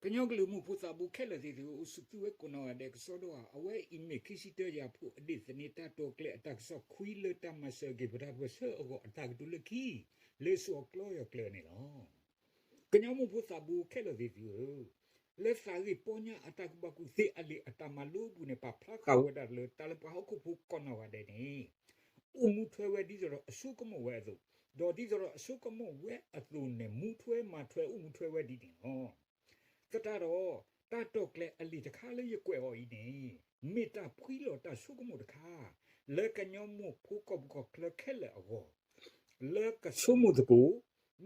ကညောကလူမှုဖို့စာဘူးခဲလေစီသူစုသူဝဲကိုနော်တဲ့ဆိုတော့အဝဲအင်းမေခိစီတရဖို့အဒီစနေတာတော့ကလေအတက်ဆော့ခွီလတမဆကေဗရာဘဆအကိုအတက်တူလကီလေဆိုကလောရကလေနေလောကညောမှုဖို့စာဘူးခဲလေစီသူလေစာရီပေါ်ညာအတက်ဘကူစီအလီအတမလူဘူးနေပါဖလာကဝဒလေတလပဟခုဖို့ကောနော်တဲ့နေဥမှုထွဲဝဲဒီဆိုတော့အစုကမဝဲဆိုတော့ဒီဆိုတော့အစုကမဝဲအသူနဲ့မူထွဲမှာထွဲဥမှုထွဲဝဲဒီတင်ဟောကတာတော့တတ်တော့ကလေအလီတခါလေးရွယ်ဟောဤနေမေတာဖွီလို့တဆုကမှုတခါလေကညောမှုဖူကောကကလခဲလေအောလေကဆုမှုတကူ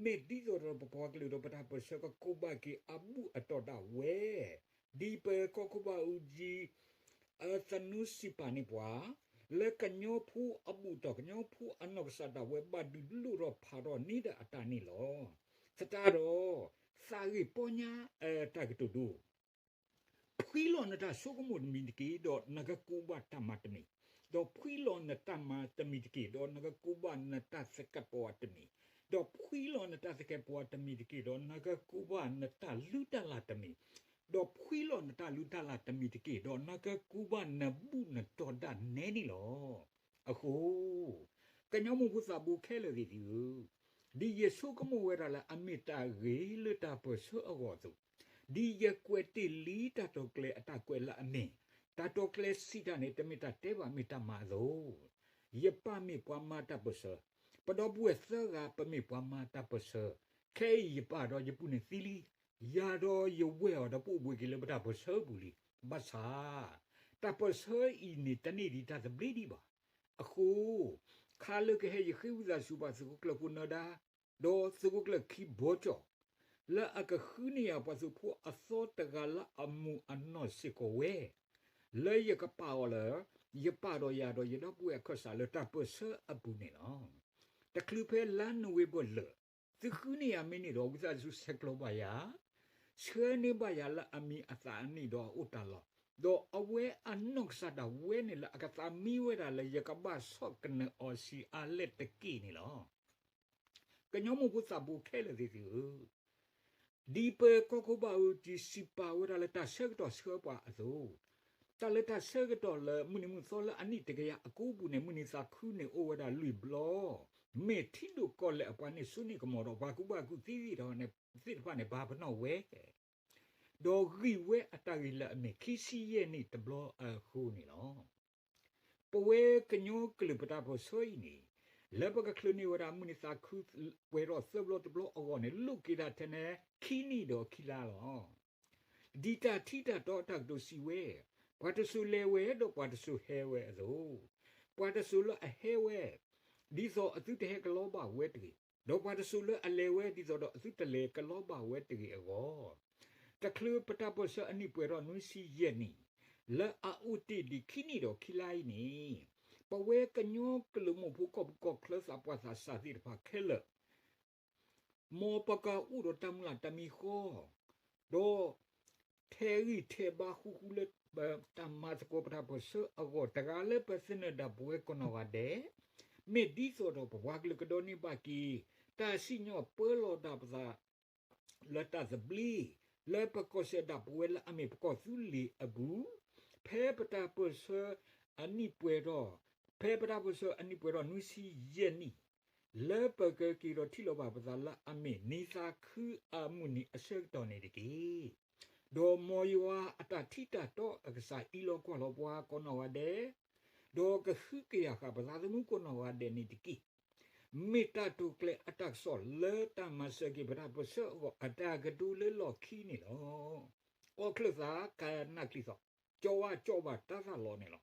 မေဒီဆိုတော့ပပွားကလေးတော့ပတာပစကကိုဘကီအဘူအတော်တာဝဲဒီပေကောကဘာဦးကြီးအသနုစီပါနေပွားလေကညောဖူအဘူတော့ကညောဖူအနော့ဆာတာဝဲဘဒူလူတော့ဖာတော့နေတဲ့အတာနေလောစတာတော့စာရီပေါ်ညာတက်တူဒူဖွီလွန်တာဆုကမှုမီဒီကီတော့ငကကူဘတမတ်မီတော့ဖွီလွန်တာမတမီဒီကီတော့ငကကူဘနတာစကပေါ်တမီတော့ဖွီလွန်တာစကပေါ်တမီဒီကီတော့ငကကူဘနတာလူတလာတမီတော့ဖွီလွန်တာလူတလာတမီဒီကီတော့ငကကူဘနဘူးနတော်ဒနဲနီလောအခုကညောမှုဖူစာဘူးခဲလေဒီဒီယေဆုကမဝဲရလာအမိတာရေလတာပဆအောသူဒီယကွက်တီလီတတော်ကလေအတကွယ်လာအမင်းတတော်ကလေစီတနေတမီတာတဲပါမီတာမာသောယပမီပွားမာတပဆပတော်ပွေဆရာပမီပွားမာတပဆခဲယပတော်ယပုနေသီလီယာတော်ယဝဲတော်ပူပွေကလေပတာပဆဘူးလီဘဆာတပဆဤနေတနေဒီတသဘလီဒီပါအခုခါလကဟေယခိဝဇာစုပါစကုကလကုနဒါဒေါ်စကုကလခိဘောချောလာအကခုနီယာပစုဖို့အစောတကလာအမှုအနော့စစ်ကိုဝဲလေယကပါဝလာယပါတော့ရတော့ရတော့ပွေခဆာလတာပဆအပူနေနော်တကလူဖဲလန်နဝေဘလသခုနီယာမင်းနေတော့ဥစားစုဆက်ကလောပါယာဆွေနေပါယာလာအမီအသာနီတော့ဥတလောတော့အဝဲအနော့ဆာဒဝဲနေလာအကသမီဝဲတာလေယကပါဆော့ကနေအော်စီအလက်တကီနေလောကညောမှုပုသဘူးခဲလေဒီဒီပေကောကိုဘာဦးဒီစီပါဝရလက်တာဆက်တော့ဆောပါအစိုးတလက်တာဆက်တော့လေမူနီမူစောလအနိတကရအကူဘူးနေမူနီစာခုနေအိုဝဒါလူဘလောမေတီဒိုကောလေအပနိဆုနီကမောတော့ဘာကူသီးတော့နေသစ်ဖာနေဘာဘနောဝဲဒေါ်ဂီဝဲအတာရီလာမေခီစီရဲ့နေတဘလောအခုနေလောပဝဲကညိုကလပတာဖို့ဆိုရင်နေလဘကခလုနီဝရာမူနီစာခုဝဲတော့ဆဘလောတဘလောအောနေလုကိတာတဲ့နေခီနီတော့ခီလာလောဒီတာထီတာတော့တက်တို့စီဝဲဘာတဆူလေဝဲတော့ဘာတဆူဟဲဝဲဆိုဘာတဆူလအဟဲဝဲဒီဆိုအသူတဟဲကလောဘဝဲတကြီးတော့ဘာတဆူလအလေဝဲဒီဆိုတော့အသူတလေကလောဘဝဲတကြီးအောတကလူပတာပစအနိပွေရောနွစီရဲ့နီလာအူတီဒီခီနီတော့ခီလိုက်နီပဝဲကညောကလူမဖို့ကောကလစအပွားစာတိဖာခဲလမောပကာဥရတမ်လာတမီခောဒေါ်ထေရီထေဘာခုခုလက်တမ်မတ်ကိုပတာပစအဂောတကလည်းပစနဒဘွေကနောဝတဲ့မေဒီဆိုတော့ဘဝကလကဒိုနီပါကီတာစီညောပွဲလောဒပစာလတ်တဘလီလေပကောစေဒဘွေလအမေပကောသူလီအဘူးဖဲပတာပစအနိပွေတော့ဖဲပတာပစအနိပွေတော့နွစီယနီလေပကကီရတီလောဘပဇာလာအမေနီစာခုအမှုနီအဆက်တော်နေတကြီးဒေါ်မောယဝအတတိတတော့အကစားအီလောကောလောဘွားကောနောဝတဲ့ဒေါ်ကခုကရခပဇာသမှုကောနောဝတဲ့နေတကြီးမေတ္တာတုကလေအတက်ဆောလေတမစကေပရာပစောအတာကဒူလေလောခီနေလောအောကလသာကာနာကလီသောကြောဝတာသာလောနေလော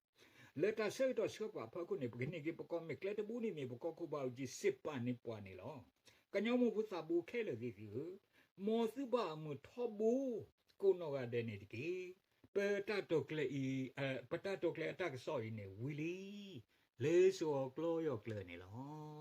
လက်တာဆေတော့ဆောပါဖကုနေပကနေကေပကောမေကလက်တဘူးနေပကောကိုပါကြီးစစ်ပါနေပွားနေလောကညောမှုဖုစာဘူးခဲလေဒီမောစုပါမှုထောဘူးကိုနောကတဲ့နေတကြီးပတတုကလေပတတုကလေအတက်ဆောနေဝီလီလေဆိုကလောယောကလေနေလော